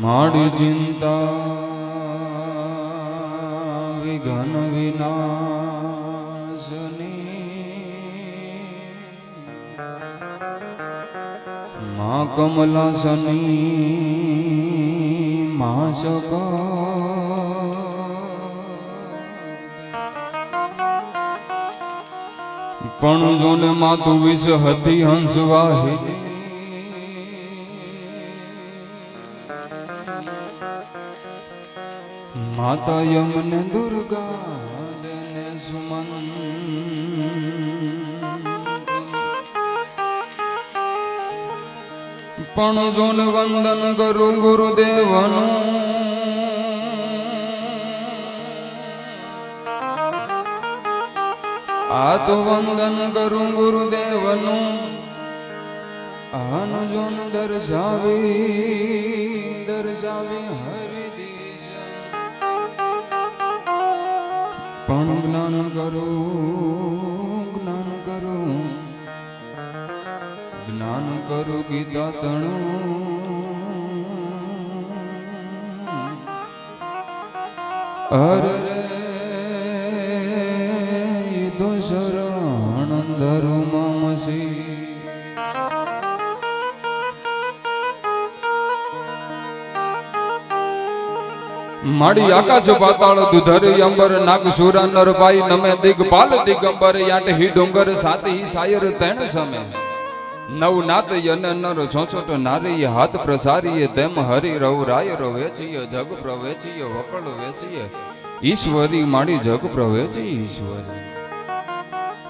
માડી ચિંતા વિઘન વિનાશની મા કમલાસની મા પણ જોને માતું વિષ હતી હંસ વાહિની માતા યમને દુર્ગા દેને સુમન પણ જોને વંદન કરું ગુરુદેવનું આ તો વંદન કરું ગુરુદેવનું આન જોન દર્શાવી હરિદીશ પણ જ્ઞાન કરું ગીતા તણું અરે તો શરણ ધર્મ મસી માડી આકાશ પાતાળ દુધરી અંબર નાગ સુરા નર પાઈ નમે દિગપાલ દિગંબર યાટ હી ડુંગર સાતી સાયર તેણ સમે નવ નાત યન નર છોછોટ નારી હાથ પ્રસારીએ તેમ હરિ રવ રાય રવેચીય જગ પ્રવેચીય વકળ વેચીય ઈશ્વરી માડી જગ પ્રવેચી ઈશ્વરી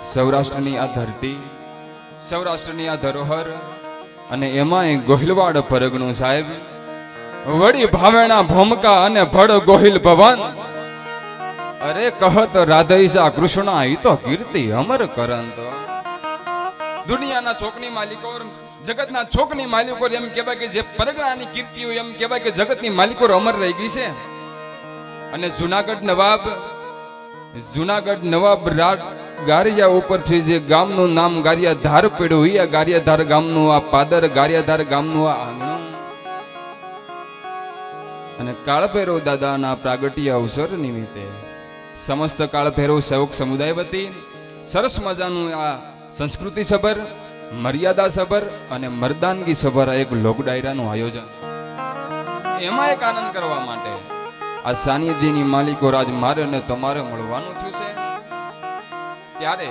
સૌરાષ્ટ્રની આ ધરતી સૌરાષ્ટ્રની આ ધરોહર અને એમાંય ગોહિલવાડ પરગણું સાહેબ વડી ભાવેણા ભોમકા અને ભડ ગોહિલ ભવન અરે કહત રાધૈસા કૃષ્ણ ઈ તો કીર્તિ અમર કરંત દુનિયાના ચોકની માલિકો જગતના ચોકની માલિકો એમ કહેવાય કે જે પરગણાની કીર્તિ હોય એમ કહેવાય કે જગતની માલિકો અમર રહી ગઈ છે અને જુનાગઢ નવાબ રાજ ગારિયા ઉપરથી જે ગામનું નામ ગારિયાધાર પડ્યું હોય આ ગારિયાધાર ગામનું આ પાદર ગારિયાધાર ગામનું આ આંગણું અને કાળભૈરવ દાદાના પ્રાગટ્ય અવસર નિમિત્તે સમસ્ત કાળભૈરવ સેવક સમુદાય વતી સરસ મજાનું આ સંસ્કૃતિ સભર મર્યાદા સભર અને મર્દાનગી સભર એક લોક ડાયરાનું આયોજન એમાં એક આનંદ કરવા માટે આ સાનિધ્યની માલિકો રાજ મારે અને તમારે મળવાનું થયું છે ત્યારે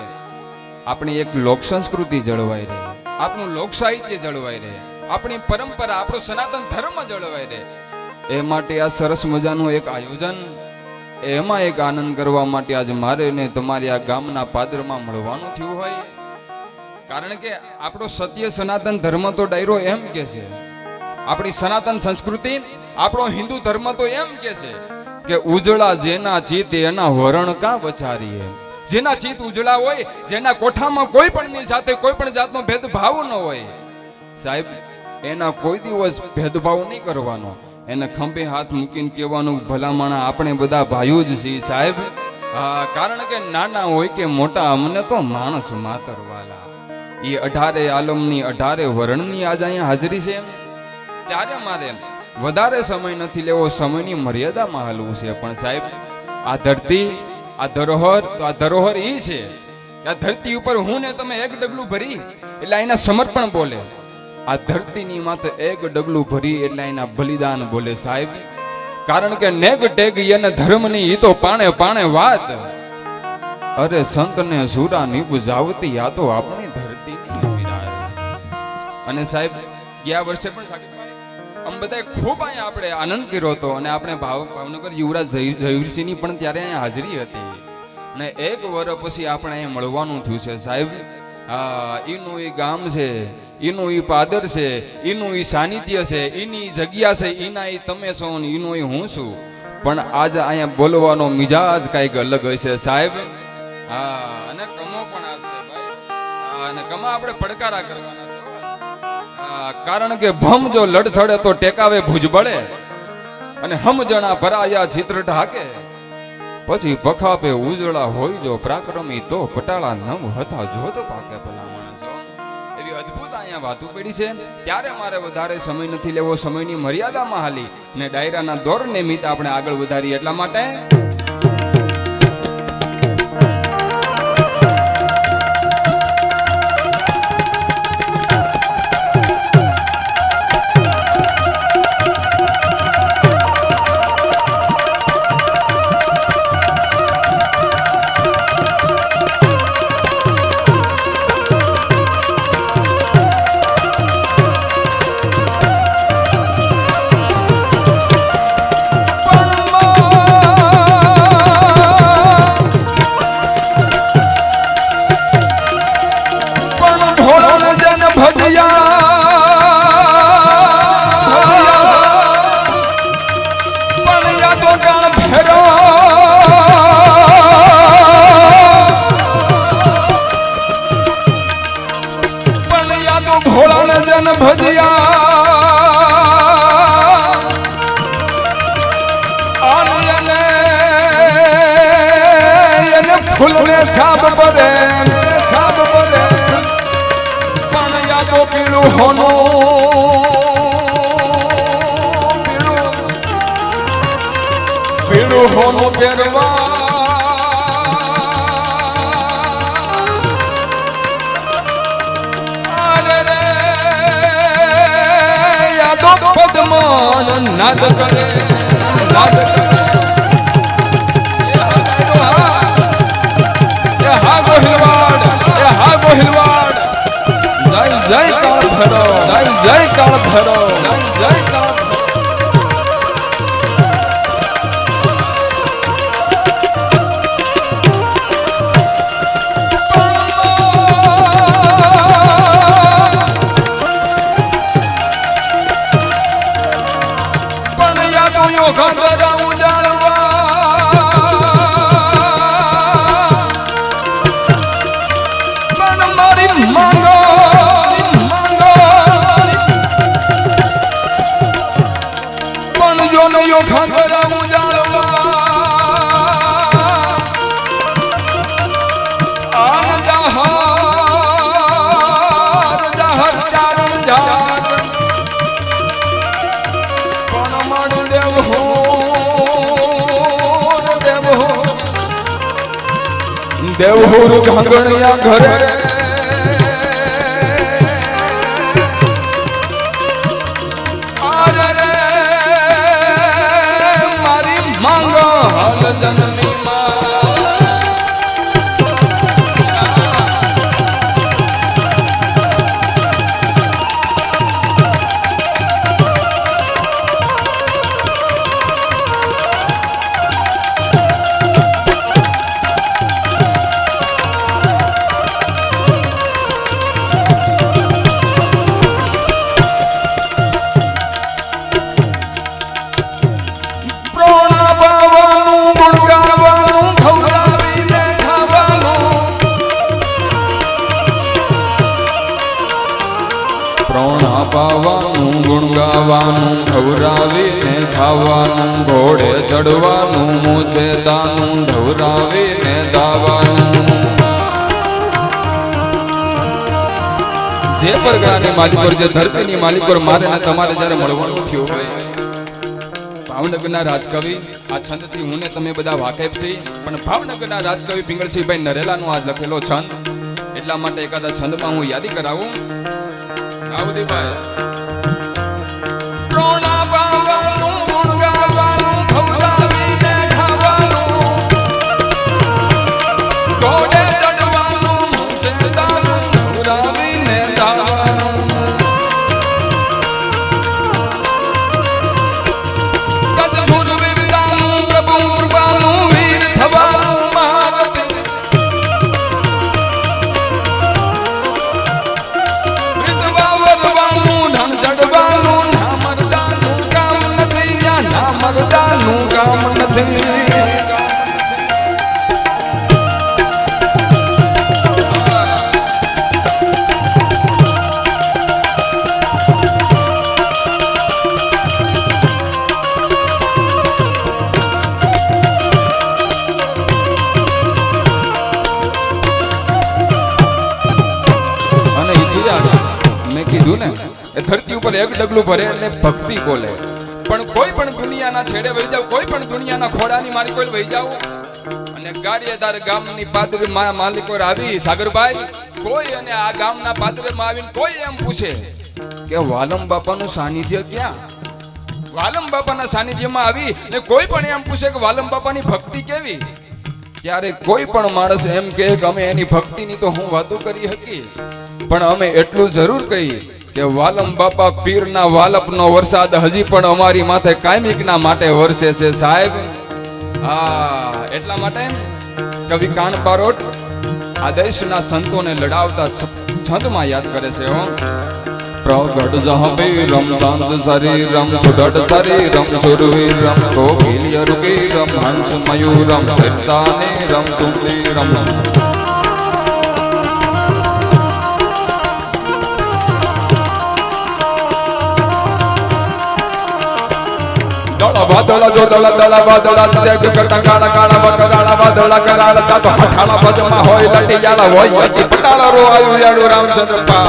આપણી એક લોક સંસ્કૃતિ જળવાઈ રહે આપણું લોક સાહિત્ય જળવાઈ રહે આપણી પરંપરા આપણો સનાતન ધર્મ જળવાઈ રહે એ માટે આ સરસ મજાનું એક આયોજન એમાં એક આનંદ કરવા માટે આજ મારે ને તમારી આ ગામના પાદરમાં મળવાનું થયું હોય કારણ કે આપણો સત્ય સનાતન ધર્મ તો ડાયરો એમ કે છે આપણી સનાતન સંસ્કૃતિ આપણો હિન્દુ ધર્મ તો એમ કે છે કે ઉજળા જેના ચિત એના વરણ કા વચારીએ જેના ચિત ઉજળા હોય જેના કોઠામાં કોઈ પણની સાથે કોઈ પણ જાતનો ભેદભાવ ન હોય સાહેબ એના કોઈ દિવસ ભેદભાવ નહીં કરવાનો એને ખંભે હાથ મૂકીને કહેવાનું ભલામણા આપણે બધા ભાઈઓ જ છીએ સાહેબ કારણ કે નાના હોય કે મોટા અમને તો માણસ માતર વાલા એ 18 આલમની 18 વર્ણની આજ અહીંયા હાજરી છે ત્યારે મારે વધારે સમય નથી લેવો સમયની મર્યાદામાં હાલવું છે પણ સાહેબ આ ધરતી આ ધરોહર એ છે આ ધરતી ઉપર હું ને તમે એક ડગલું ભરી એટલે એના સમર્પણ બોલે આ ધરતીની માથે એક ડગલું ભરી એટલે એના બલિદાન બોલે સાહેબ કારણ કે નેગ ટેગ એને ધર્મની ઈ તો પાણે પાણે વાત અરે સંતને સુરા નિબુજાવતી આ તો આપણી ધરતીની અમીરાય અને સાહેબ ગયા વર્ષે પણ આમ બધા ખૂબ અહીંયા આપણે આનંદ કર્યો હતો અને આપણે ભાવનગર યુવરાજ ઝહીરસિંહની પણ ત્યારે અહીંયા હાજરી હતી અને એક વર્ષ પછી આપણે અહીંયા મળવાનું થયું છે સાહેબ એનું એ ગામ છે એનું એ પાદર છે એનું એ સાનિધ્ય છે એની જગ્યા છે એના એ તમે છો ને એનું એ હું છું પણ આજે અહીંયા બોલવાનો મિજાજ કાંઈક અલગ હશે સાહેબ અને કમો પણ આવશે ભાઈ અને કમા આપણે પડકારા કરવાના છે કારણ કે ભમ જો લડથડે તો ટેકાવે ભુજબળે અને હમ જણા ભરાયા ચિત્ર ઢાકે પછી પખાપે ઉજળા હોય જો પરાક્રમી તો પટાળા નવ હતા જોત પાકે ભલા માણસો એવી અદ્ભુત અહીંયા વાતો પડી છે ત્યારે મારે વધારે સમય નથી લેવો, સમયની મર્યાદામાં હાલી ને ડાયરાના દોર નિમિત્ત આપણે આગળ વધારીએ એટલા માટે ફૂલને છાપ પડે પણ યાદો પીળું હોનું પીળું હોનું પહેરવા યાદો પદ્મન નાદ કરે જય કાળ ભૈરવ, જય કાળ ભૈરવ, જય કાળ પણ યાદો યોગા ઉજાડવા પણ મારી માંગો ખંગરા ઉજાડવા આન જહાર જહર ચારણ જાત કોણ મણ દેવ હો દેવહુર ઘંગણિયા ઘરે જનમી પાવાનું ગુણ ગાવાનું ખવરાવીને ખાવાનું ઘોડે ચડવાનું મૂછે દાનું ધવરાવીને દાવાનું જે પરગણાની માલિક પર જે ધરતીની માલિક પર મારે ને તમારે જ્યારે મળવાનું થયું હોય ભાવનગરના રાજકવિ આ છંદથી હું ને તમે બધા વાકેફ છે પણ ભાવનગરના રાજકવિ પિંગળસિંહભાઈ નરેલાનો આજ લખેલો છંદ એટલા માટે એકાદા છંદમાં હું યાદી કરાવું આવદીભાઈ પ્રોણા પાવાનું ગુણ ગાવાનું ખવડાવીને ખાવાનું ઘોડે ચડવાનું મૂછે દાનું ધવરાવીને દાવાનું કદ સુર વિરદાનું પ્રભુ કૃપાનું વીર થવાનું મહારથી વિધવા વધવાનું ધન ચડવાનું ના મરદાનું કામ નથી કીધું ને એ ધરતી ઉપર એક ડગલું ભરે એટલે ભક્તિ બોલે. પણ કોઈ પણ દુનિયાના છેડે વહી જાવ, કોઈ પણ દુનિયાના ખોડાની મારી કોઈ વહી જાવ અને ગારિયાદાર ગામની પાદરી માલિકો આવી સાગરભાઈ કોઈ અને આ ગામના પાદરમાં આવીને કોઈ એમ પૂછે કે વાલમ બાપાનું સાનિધ્ય ક્યાં? વાલમ બાપાના સાનિધ્યમાં આવી ને કોઈ પણ એમ પૂછે કે વાલમ બાપાની ભક્તિ કેવી? ત્યારે કોઈ પણ માણસ એમ કહે કે અમે એની ભક્તિની તો હું વાતો કરી હતી, પણ અમે એટલું જરૂર કહી કે વાલમ બાપા પીરના વાલપનો વરસાદ હજી પણ અમારી માથે કાયમિકના માટે વરસે છે સાહેબ. હા, એટલા માટે કવિ કાન બારોટ આ દેશના સંતોને લડાવતા છંદમાં યાદ કરે છે. પ્રગટ જહાબીરમ શાંત શરીરમ સુદઢ શરીરમ સુરવીરમ કોકિલિય રૂકીરમ હંસ મયુરમ સિદ્ધાનેરમ સુંદીરમ. વાદળા જો દળા વાદળા દેખ કરતા કાળા કાળા બકરાળા વાદળા કરાળા તા તો હઠાળા ભજમાં હોય લટી જાળા હોય અતિ પટાળા રો આયુ યાડુ રામચંદ્ર પા.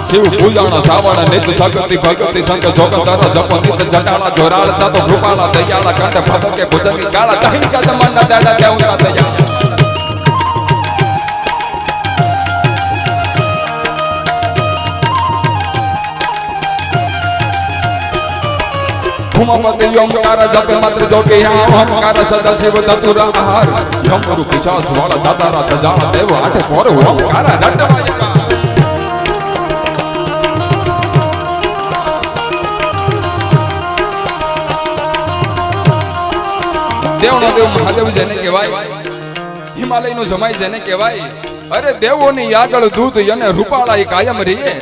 શિવ પૂજાણા સાવણ નિત શક્તિ ભગતિ સંત જોગંદર જપ નિત જટાળા જોરાળ તા તો કૃપાળા દયાળા કંઠ ભગકે ભુજંગી કાળા દહિન કા તમન્ના દાડા કેઉના દયા. ભૂમાપતિ ઓમકાર જપે માત્ર જોગે ઓમકાર સદા શિવ ધતુર આહાર યમરુ પિશાચ વાળા દાતારા તજાળા દેવ આઠ પોર ઓમકાર રટવાય. દેવનો દેવ મહાદેવ જેને કહેવાય, હિમાલયનો જમાઈ જેને કહેવાય, અરે દેવોની આગળ દૂત અને રૂપાળા એ કાયમ રહીએ.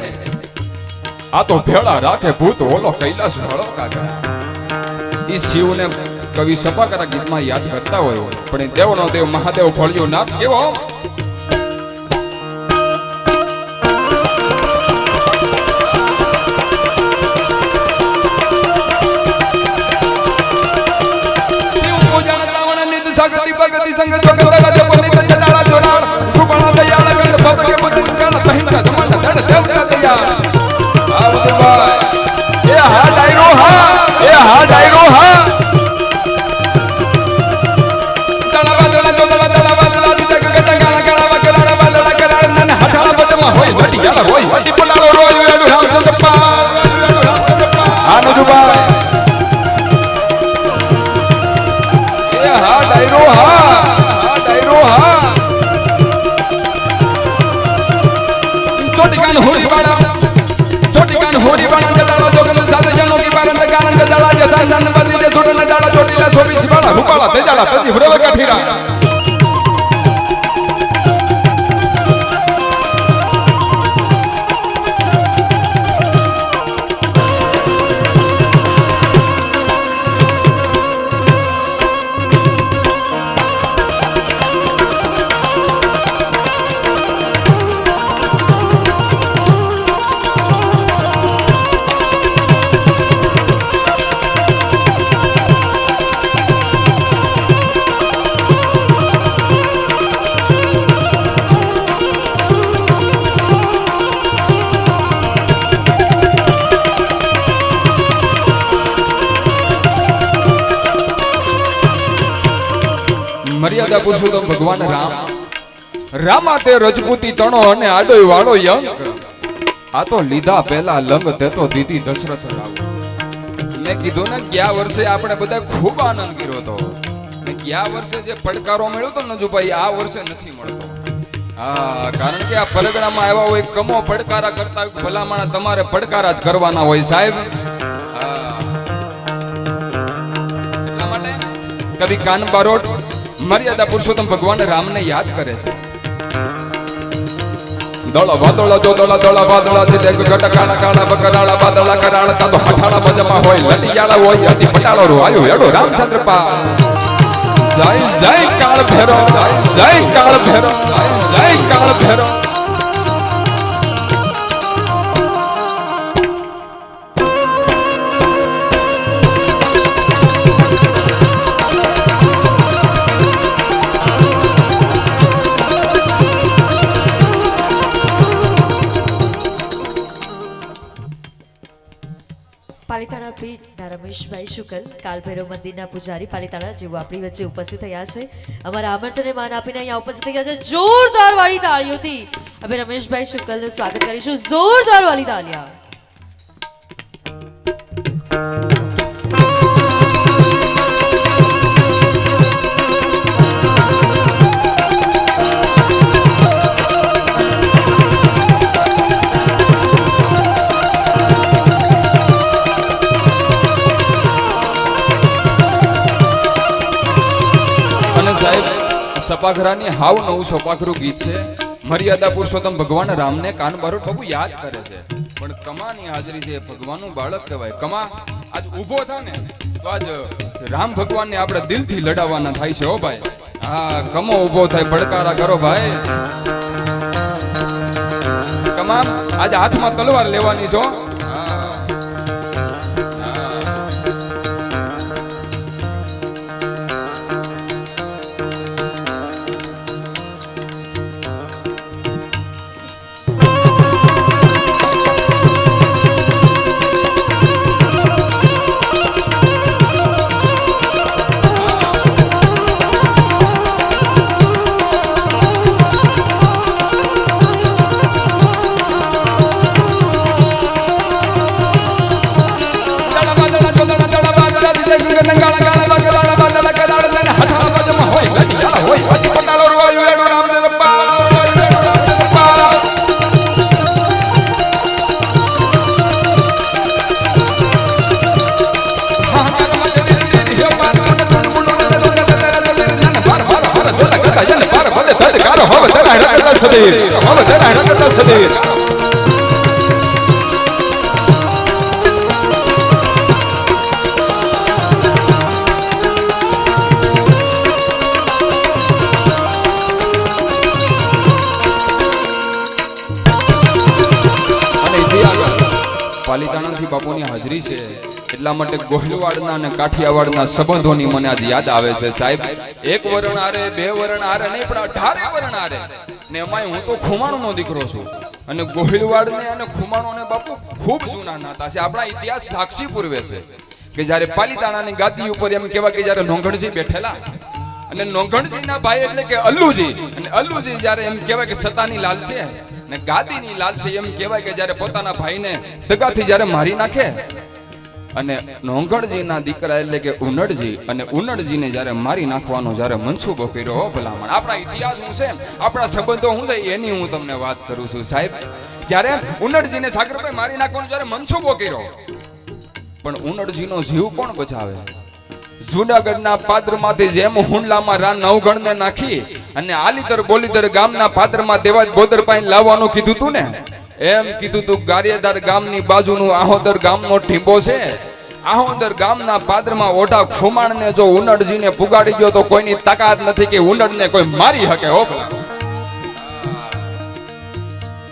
આ તો ભેળા રાખે ભૂત ઓલો કૈલાસ ભળો કાકા. ઈ શિવને કવિ સપાકરા ગીતમાં યાદ કરતા હોય, પણ દેવનો દેવ મહાદેવ ફળ્યો નાથ કેવો. શિવ પૂજન રાવણ નિત શક્તિ ભક્તિ સંગ જોગંદર જપ નિત જટાળા જોરાળ કૃપાળા દયાળ ગણ ભક્ત કે બુદ્ધ કાળ તહિન કા ધમન ધડ દેવતા દયા. આવજો ભાઈ એ હા ડાયરો હા એ હા ડાયરો હા. હોય વટી ગાલા હોય વટી પલાળો રોય એડુ રામચંદ્ર પા. આનો જુબાઈ એ હા ડાયરો હા હા ડાયરો હા. ચોટીકાન હોરી વાળા જલાળા જોગન સાધ જનો કી બારંદ ગાનંદ જલા જે સાનન બદી જે છોડન ડાળા ચોટીલા 24 વાળા રૂપાળા તેજાળા તજી ભરવ કાઠીરા. મર્યાદા પુરુષોત્તમ ભગવાન રામા તે રજપૂતી તણો અને આડોય વાળો યંગ. આ તો લીધા પહેલા લંગ તે તો દીધી દશરથ રાવ. મેં કીધું ને ગયા વર્ષે આપણે બધા ખૂબ આનંદ કર્યો હતો. ગયા વર્ષે જે પડકારો મળ્યો તો નજુભાઈ આ વર્ષે નથી મળતો. હા, કારણ કે આ પરગણામાં આવ્યા હોય કમો પડકારા કરતા હોય ભલામણ તમારે પડકારા જ કરવાના હોય સાહેબ. એટલા માટે કવિ કાન બારોટ મર્યાદા પુરુષોત્તમ ભગવાન રામને યાદ કરે છે. દળ વાદળા જો દળ વાદળા છે દેખ ઘટ કાળા કાળા બકરાળા વાદળા કરાળા તા તો હઠાળા બજમાં હોય લટિયાળા હોય અતિ પટાળો રો આયો એડો રામચંદ્ર પા. જય જય કાળ ભેરો જય કાળ ભેરો જય કાળ ભેરો. પાલિતાણા પીઠના રમેશભાઈ શુકલ કાલભૈરવ મંદિરના પૂજારી પાલિતાણા જેઓ આપણી વચ્ચે ઉપસ્થિત થયા છે અમારા આમંત્રણને માન આપીને અહીંયા ઉપસ્થિત થયા છે જોરદાર વાળી તાળીઓથી અમે રમેશભાઈ શુકલનું સ્વાગત કરીશું જોરદાર વાળી તાળીઓ સપાઘરાની હાવ નવું સપાઘરું ગીત છે મર્યાદા પુરુષોત્તમ ભગવાન રામને કાન બારોટ બાબુ યાદ કરે છે પણ કમાની હાજરી છે ભગવાનનું બાળક કહેવાય કમા આજ ઊભો થા ને તો આજ રામ ભગવાનને આપણે દિલથી લડાવવાના થાય છે હો ભાઈ હા કમો ઊભો થાય પડકારા કરો ભાઈ કમા આજ હાથમાં તલવાર લેવાની છો પાલિતાણાથી બાપુની હાજરી છે એટલા માટે ગોહિલવાડના અને કાઠિયાવાડના સંબંધોની મને આજ યાદ આવે છે સાહેબ એક વરણ આરે બે વરણ આરે નહીં પણ 18 વરણ આરે ને એમાંય હું તો ખુમાણોનો દીકરો છું અને ગોહિલવાડને અને ખુમાણોને બાપુ ખૂબ જૂના નાતા છે આપણા ઇતિહાસ સાક્ષી પૂર્વે છે કે જ્યારે પાલિતાણાની ગાદી ઉપર એમ કહેવાય કે જ્યારે નોંગણજી બેઠેલા અને નોંગણજીના ભાઈ એટલે કે અલ્લુજી અને અલ્લુજી જ્યારે એમ કહેવાય કે સતાની લાલ છે ને ગાદીની લાલ છે એમ કહેવાય કે જ્યારે પોતાના ભાઈને દગાથી જ્યારે મારી નાખે અને નોંગણજીના દીકરા એટલે કે ઉનડજી અને ઉનડજીને જ્યારે મારી નાખવાનો જ્યારે મનસુબો કર્યો હો ભલામણ આપણા ઇતિહાસ શું છે આપણા સંબંધો શું છે એની હું તમને વાત કરું છું સાહેબ જ્યારે ઉનડજીને સાગરભાઈ મારી નાખવાનો જ્યારે મનસુબો કર્યો પણ ઉનડજીનો જીવ કોણ બચાવે જૂનાગઢના પાદરમાંથી જેમ હુંડલામાં રા નવગણને નાખી અને આલીદર બોલીદર ગામના પાદરમાં દેવાજ બોદર પાઈને લાવવાનું કીધું તું ને એમ કીધું તું ગારિયાદાર ગામની બાજુનું આહોદર ગામનો ઢીંબો છે આહોદર ગામના પાદરમાં ઓઢા ખુમાણને જો ઉનડજીને પુગાડી ગયો તો કોઈની તાકાત નથી કે ઉનડને કોઈ મારી શકે હો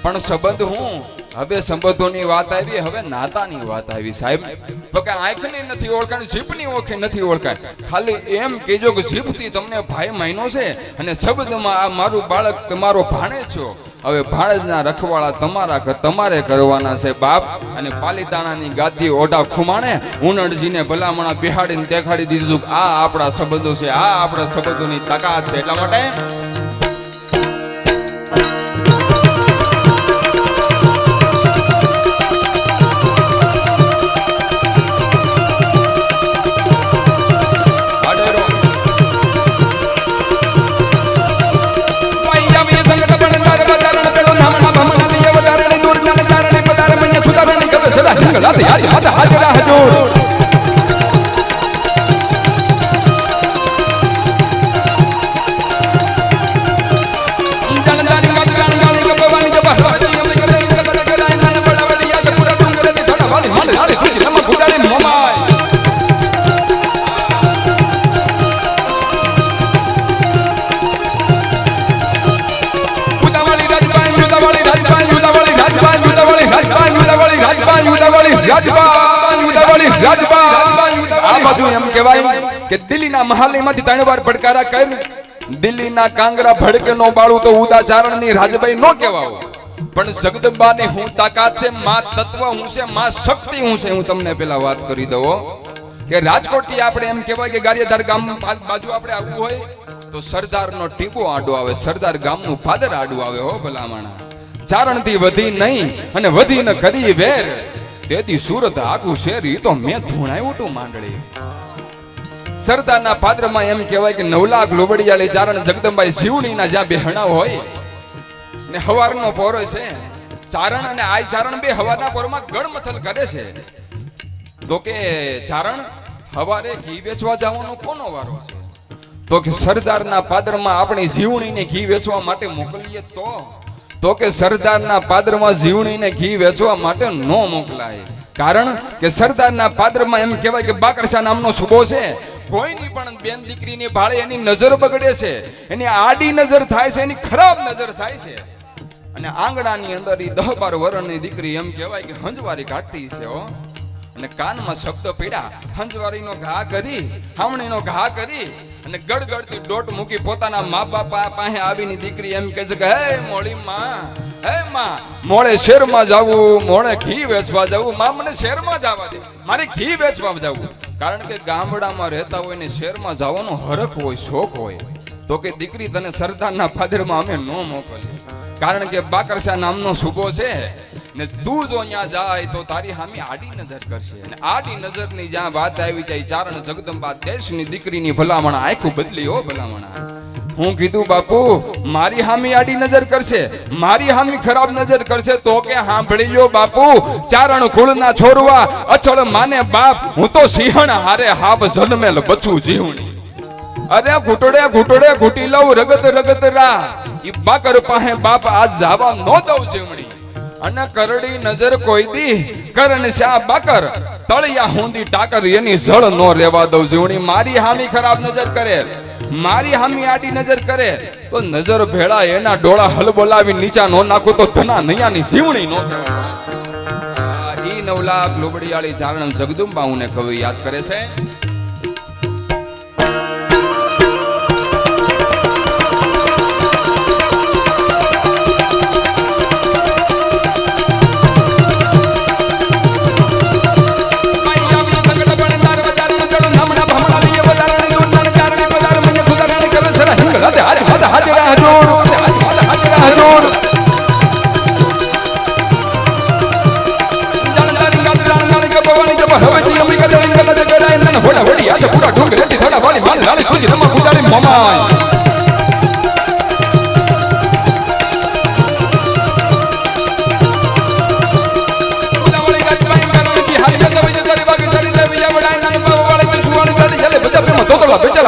પણ સંબંધ હું હવે સંબંધોની વાત આવી હવે નાતાની વાત આવી સાહેબ તો કે આંખની નથી ઓળખાણ જીભની ઓળખે નથી ઓળખાણ ખાલી એમ કહેજો કે જીભથી તમને ભાઈ માયનો છે અને શબ્દમાં આ મારું બાળક તમારો ભાણેજ છો હવે ભાણેજના રખવાળા તમારે કરવાના છે બાપ અને પાલિતાણાની ગાદી ઓઢા ખુમાણે ઉનડજીને ભલામણા બિહાડીને દેખાડી દીધું આ આપણા સંબંધો છે આ આપણા સંબંધોની તાકાત છે એટલા માટે દિલ્હીના મહાલયમાંથી 3 વાર ભડકારા કર દિલ્હીના કાંગરા ભડકે નો બાળું તો ઉદાચારણની રાજભાઈ નો કહેવાઓ પણ જગદંબાની હું તાકાત છે, માં તત્વ હું છે, માં શક્તિ હું છે. હું તમને પેલા વાત કરી દઉં કે રાજકોટથી આપણે એમ કહેવાય કે ગારિયાધાર ગામ બાજુ આપણે આવવું હોય તો સરદારનો ટીપો આડો આવે, સરદાર ગામનું પાદર આડું આવે. હો ભલામણા ચારણથી વધી નહીં અને વધીને કરી વેર, તેથી સુરત આખું શેર ઈ તો મેં ધૂણાયું તું માંડળી. સરદારના પાદરમાં એમ કહેવાય કે 9 લાખ લોબડિયાળી ચારણ જગદંબાઈ શિવણીના જ્યાં બેહણા હોય ને હવારનો પોરો છે, ચારણ અને આઈ ચારણ બે હવારના પોરમાં ગણમથલ કરે છે. તો કે ચારણ હવારે ઘી વેચવા જવાનો કોનો વારો છે? તો કે સરદારના પાદરમાં આપણી જીવણીને ઘી વેચવા માટે મોકલીએ તો કે સરદારના પાદરમાં જીવણીને ઘી વેચવા માટે નો મોકલાય. કારણ કે સરદારના પાદરમાં એમ કહેવાય કે બાકરશા નામનો સુબો છે, કોઈની પણ બેન દીકરીની ભાળે એની નજર બગડે છે, એની આડી નજર થાય છે, એની ખરાબ નજર થાય છે. અને આંગણાની અંદર ઈ 10-12 વર્ષની દીકરી એમ કહેવાય કે હંજવારી કાઢતી છે. હો અને કાનમાં શબ્દ પીડા, હંજવારીનો ઘા કરી, હામણીનો ઘા કરી અને ગડગડતી ડોટ મૂકી પોતાના મા બાપ પાસે આવીને દીકરી એમ કહે છે કે હે મોળી માં, હે માં, મોળે શહેરમાં જાવું, મોળે ઘી વેચવા જાવું, માં મને શહેરમાં જવા દે, મારે ઘી વેચવા જાવું. કારણ કે ગામડામાં રહેતા હોય ને શહેરમાં જવાનો હરખ હોય, શોખ હોય. તો કે દીકરી તને સરદારના પાદરમાં અમે નો મોકલીએ, કારણ કે બાકરશા નામનો સુબો છે ને તું જો ત્યાં જાય તો તારી સામે આડી નજર કરશે. અને આડી નજરની જ્યાં વાત આવી જાય, ચારણ જગદંબા દેશની દીકરીની ભલામણા આંખું બદલી. હો ભલામણા હું કીધું બાપુ મારી સામે આડી નજર કરશે, મારી સામે ખરાબ નજર કરશે તો કે સાંભળી લ્યો બાપુ, ચારણ કુળના છોરવા અચળ માને બાપ, હું તો સિંહણ હારે હાવ જન્મેલ બચું જીવણી. અરે ઘૂંટડે ઘૂંટડે ઘૂંટી લઉં રગત રગત રા, ઈ બાકર પાસે બાપ આજ જાવા નો દઉં જીવણી. અને કરડી નજર કોઈ દી કરણ શા બાકર, તળિયા હુંદી ટાકર એની જળ નો રેવા દઉં જીવણી. મારી હામી ખરાબ નજર કરે, મારી હામી આડી નજર કરે તો નજર ભેળા એના ડોળા હલબોલાવી નીચા નો નાખો તો ધના નૈયાની જીવણી નો કહેવાય. ઈ 9 લાખ લોબડિયાળી ચારણ જગદંબાઉને કવિ યાદ કરે છે.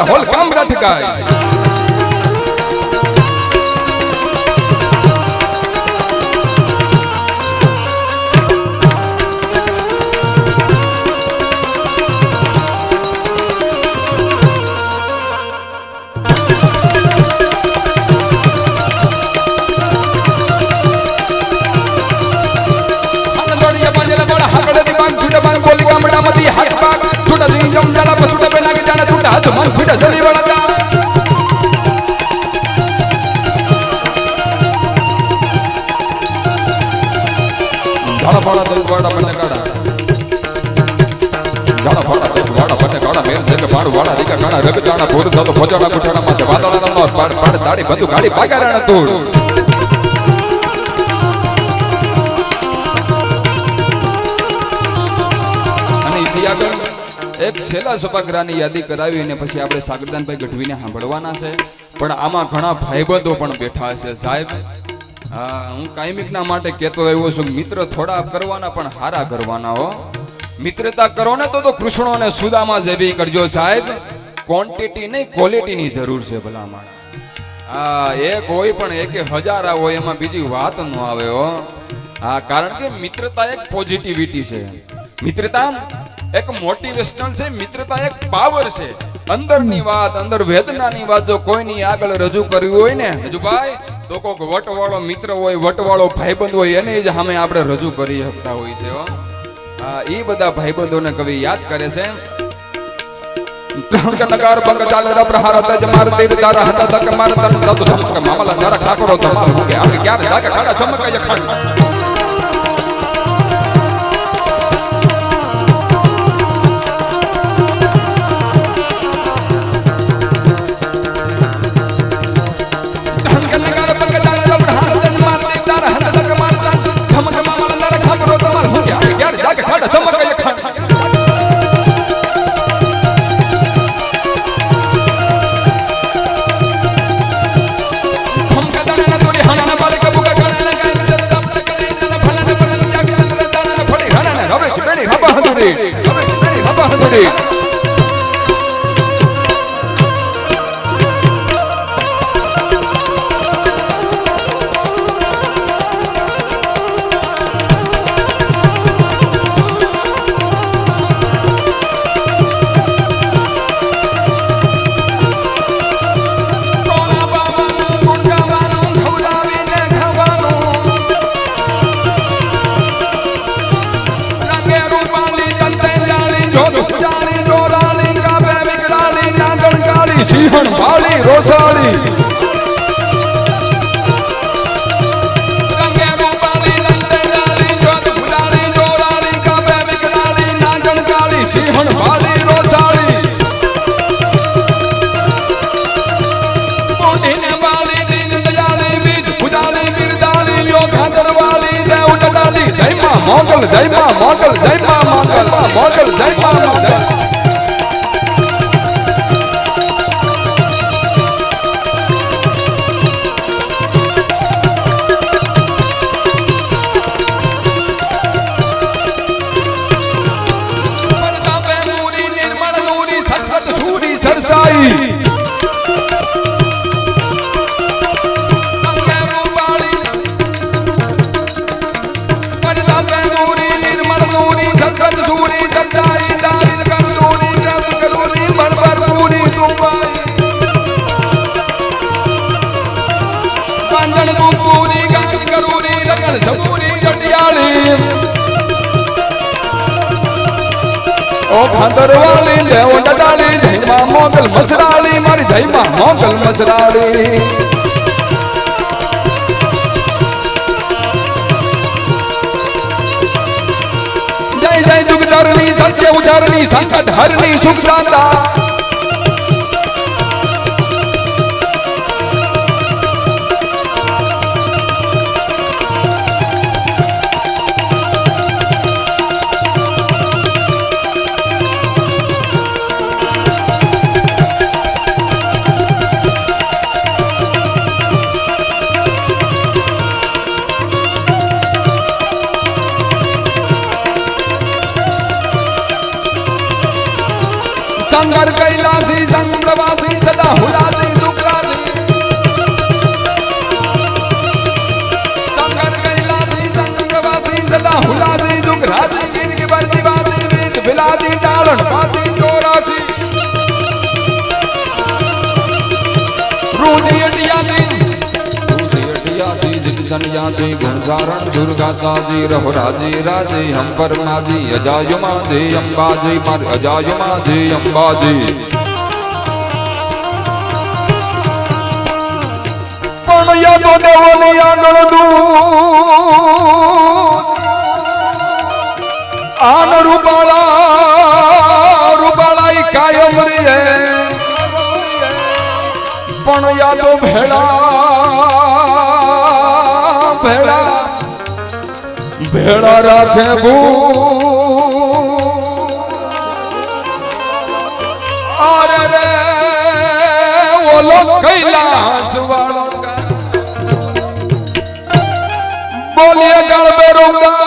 હોલ કામ રાઠકાય એક છેલ્લા સભાગ્રાની યાદી કરાવી અને પછી આપણે સાગરદાનભાઈ ગઢવીને સાંભળવાના છે. પણ આમાં ઘણા ભાઈબંધો પણ બેઠા છે સાહેબ. હા, હું કાયમિકના માટે કહેતો આવ્યો છું, મિત્ર થોડા કરવાના પણ હારા કરવાના. હો મિત્રતા કરો ને તો કૃષ્ણો અને સુદામા જેવી કરજો સાહેબ. ક્વોન્ટિટી નહીં ક્વોલિટીની જરૂર છે ભલામણ. હા, એક હોય પણ એક 1000 હોય એમાં બીજી વાત ન આવે. હો હા, કારણ કે મિત્રતા એક પોઝિટિવિટી છે, મિત્રતા એક મોટિવેશનલ છે, મિત્રતા એક પાવર છે. અંદરની વાત, અંદર વેદનાની વાત જો કોઈની આગળ રજૂ કરવી હોય ને હજુભાઈ, તો કોઈક વટવાળો મિત્ર હોય, વટવાળો ભાઈબંધ હોય, એને જ સામે આપણે રજૂ કરી શકતા હોય છે. હા, એ બધા ભાઈબંધોને કવિ યાદ કરે છે. નગાર બંગ ચાલે ર પ્રહાર તજ માર તીર તાર હત તક માર તન તત ધમક મામલા નર ઠાકોરો ધમાલ હુકે આગે ક્યારે લાગે ખાડા ચમક યખંડ સિંહણ વાલી રોસાળી રંગે રૂપાલી લંતેરાલી જોત ફુલાલી જોરાલી કાબે વિકરાલી નાગણ કાળી સિંહણ વાલી રોસાળી મોઢીને વાલી દીન દયાળી બીજ ફુલાલી બિરદાલી લ્યો ખાતરવાલી દેવ ટટાલી જય માં મોગલ જય માં મોગલ જય માં મોગલ મોગલ જય માં મોગલ સરસાઈ ઓ ખાતરવાલી દેવ ડડાલી જય માં મોગલ મસરાળી મારી જય માં મોગલ મસરાળી જય જય જુગધરની સત્ય ઉધારની સંકટ હરની સુખ દાતા संगर कैलासी संप्रवासी सदा हुलासी दुखरासी संगर कैलासी संप्रवासी सदा हुलासी दुखरासी जिनकी बरती बाती वीत बिलाती टालन पाती चौरासी रूजी अटियाती जनियाची गुणगारण दुर्गाताजी रहुराजी राजी हम परमाजी अजायुमाजी अंबाजी मर अजायुमाजी अंबाजी पण यादो देवनी आंगण दूत आन रूपाला रूपालाई कायम रे पण यादो भेड़ा भेड़ा भेड़ा राखे भू अरे रे वो लोग कैलाश वालों का बोलिए गड़बे रोगा